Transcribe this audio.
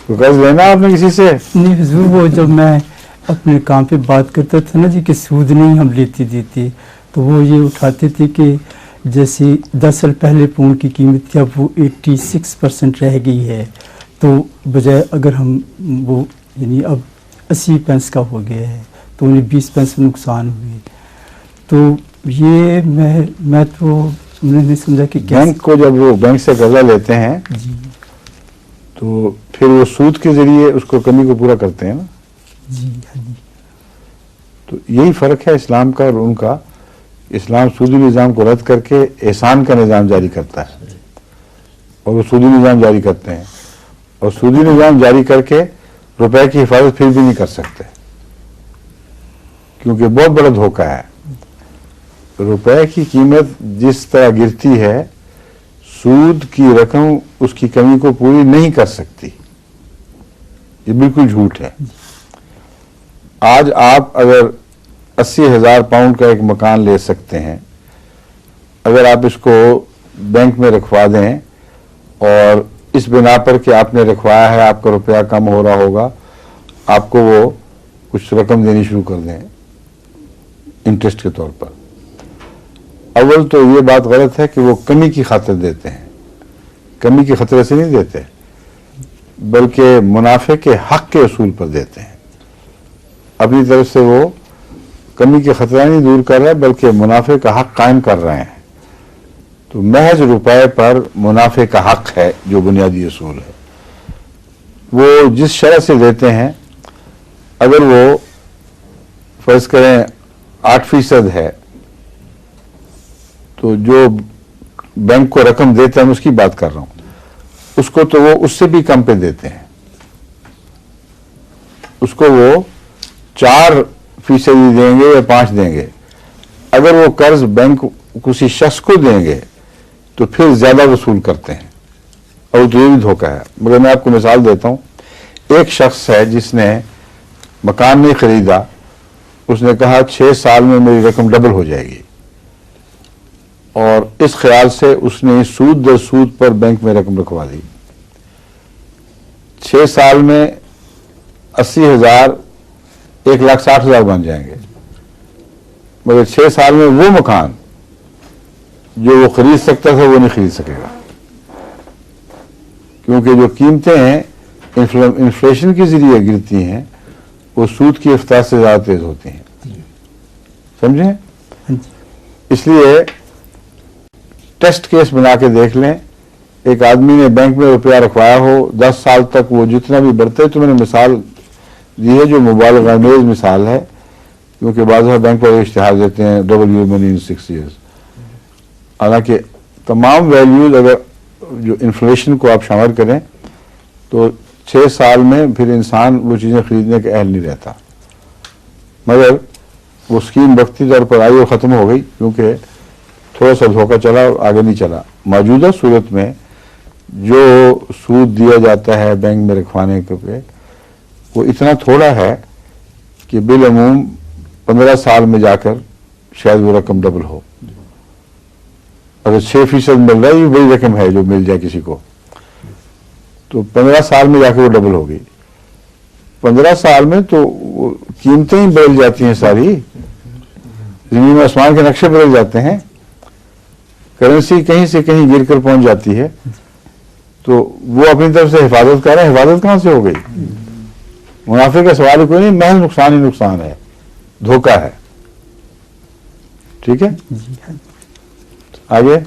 تو قرض لینا آپ نے کسی سے؟ نہیں حضور، وہ جب میں اپنے کام پہ بات کرتا تھا نا جی کہ سود نہیں ہم لیتے دیتے، تو وہ یہ اٹھاتے تھے کہ جیسے 10 سال پہلے پاؤنڈ کی قیمت تھی اب وہ 86% رہ گئی ہے، تو بجائے اگر ہم وہ یعنی اب 80 پینس کا ہو گیا ہے تو انہیں 20 پینس نقصان ہوئے. تو یہ میں تو نہیں سمجھا کہ بینک کو جب وہ بینک سے قرضہ لیتے ہیں جی تو پھر وہ سود کے ذریعے اس کو کمی کو پورا کرتے ہیں نا. جی ہاں جی تو یہی فرق ہے اسلام کا اور ان کا. اسلام سودی نظام کو رد کر کے احسان کا نظام جاری کرتا ہے اور وہ سودی نظام جاری کرتے ہیں، اور سودی نظام جاری کر کے روپے کی حفاظت پھر بھی نہیں کر سکتے، کیونکہ بہت بڑا دھوکہ ہے. روپے کی قیمت جس طرح گرتی ہے سود کی رقم اس کی کمی کو پوری نہیں کر سکتی. یہ بالکل جھوٹ ہے. آج آپ اگر 80,000 پاؤنڈ کا ایک مکان لے سکتے ہیں، اگر آپ اس کو بینک میں رکھوا دیں اور اس بنا پر کہ آپ نے رکھوایا ہے آپ کا روپیہ کم ہو رہا ہوگا، آپ کو وہ کچھ رقم دینی شروع کر دیں انٹرسٹ کے طور پر. اول تو یہ بات غلط ہے کہ وہ کمی کی خاطر دیتے ہیں، کمی کے خطرے سے نہیں دیتے بلکہ منافع کے حق کے اصول پر دیتے ہیں. اپنی طرف سے وہ کمی کے خطرہ نہیں دور کر رہے بلکہ منافع کا حق قائم کر رہے ہیں. تو محض روپے پر منافع کا حق ہے جو بنیادی اصول ہے. وہ جس شرح سے دیتے ہیں، اگر وہ فرض کریں 8% ہے تو جو بینک کو رقم دیتے ہیں، میں اس کی بات کر رہا ہوں، اس کو تو وہ اس سے بھی کم پہ دیتے ہیں. اس کو وہ 4% دیں گے یا 5 دیں گے. اگر وہ قرض بینک کسی شخص کو دیں گے تو پھر زیادہ وصول کرتے ہیں، اور تو یہ بھی دھوکہ ہے. مگر میں آپ کو مثال دیتا ہوں. ایک شخص ہے جس نے مکان نہیں خریدا، اس نے کہا 6 سال میں میری رقم ڈبل ہو جائے گی، اور اس خیال سے اس نے سود در سود پر بینک میں رقم رکھوا دی. 6 سال میں 80,000 1,60,000 بن جائیں گے، مگر 6 سال میں وہ مکان جو وہ خرید سکتا تھا وہ نہیں خرید سکے گا، کیونکہ جو قیمتیں ہیں انفلیشن کے ذریعے گرتی ہیں وہ سود کی رفتار سے زیادہ تیز ہوتی ہیں. سمجھیں؟ اس لیے ٹیسٹ کیس بنا کے دیکھ لیں. ایک آدمی نے بینک میں روپیہ رکھوایا ہو 10 سال تک، وہ جتنا بھی بڑھتا ہے، تو میں نے مثال دی ہے جو مبالغہ آمیز مثال ہے، کیونکہ بعض بینک پر اشتہار دیتے ہیں double your money in 6 years. حالانکہ تمام ویلیوز اگر جو انفلیشن کو آپ شامل کریں تو 6 سال میں پھر انسان وہ چیزیں خریدنے کے اہل نہیں رہتا. مگر وہ اسکیم وقتی طور پر آئی اور ختم ہو گئی، کیونکہ تھوڑا سا دھوکہ چلا اور آگے نہیں چلا. موجودہ صورت میں جو سود دیا جاتا ہے بینک میں رکھوانے کے پہ وہ اتنا تھوڑا ہے کہ بالعموم 15 سال میں جا کر شاید وہ رقم ڈبل ہو. اگر 6% مل رہا ہے، یہ بڑی رقم ہے جو مل جائے کسی کو، تو 15 سال میں جا کے وہ ڈبل ہوگی. 15 سال میں تو قیمتیں ہی بدل جاتی ہیں، ساری زمین و آسمان کے نقشے بدل جاتے ہیں. کرنسی کہیں سے کہیں گر کر پہنچ جاتی ہے، تو وہ اپنی طرف سے حفاظت کر رہے ہیں. حفاظت کہاں سے ہو گئی؟ منافع کا سوال کوئی نہیں، محض نقصان ہی نقصان ہے، دھوکہ ہے. ٹھیک ہے، آگے.